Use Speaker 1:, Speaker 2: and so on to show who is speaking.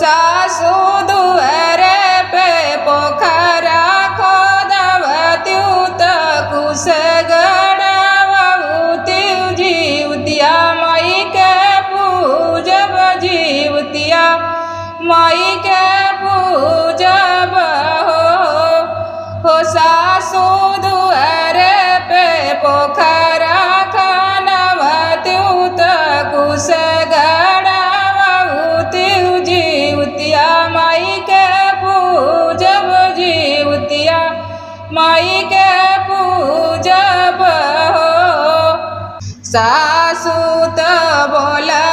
Speaker 1: सासू दुआरे पे पोखरा खोदवत्यू त कुश गड़ावत्यू जीवतिया माई के पूजब जीवतिया माई के पूजब हो सासू दुआरे पे पोखरा खनवत्यू त कुश गड़ावत्यू जीवतिया माई के पूजब जीवतिया माई के पूजब हो सासू त बोला